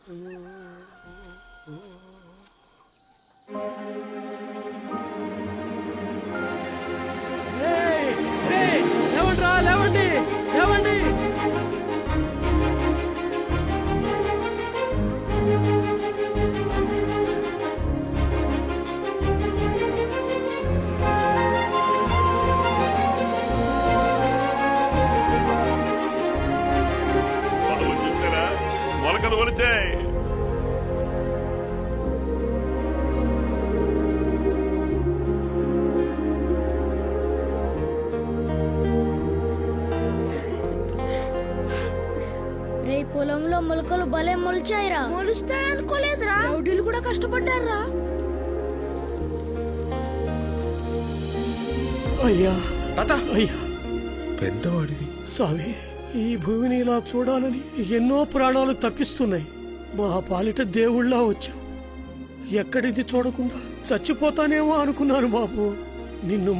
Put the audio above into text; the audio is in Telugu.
లేవండి, లేవండి లేవండి. చూసారా మొలకలు మొలిచాయి. రే పొలంలో మొలకలు భలే మొలిచాయిరా. మొలుస్తాయనుకోలేదురా. రౌడీలు కూడా కష్టపడ్డారా. అయ్యా తాత అయ్యా పెద్దవాడివి. స్వామి, ఈ భూమిని ఇలా చూడాలని ఎన్నో ప్రాణాలు తప్పిస్తున్నాయి. మా పాలిట దేవుళ్ళ వచ్చావు. ఎక్కడిది చూడకుండా చచ్చిపోతానేమో అనుకున్నాను బాబు. నిన్ను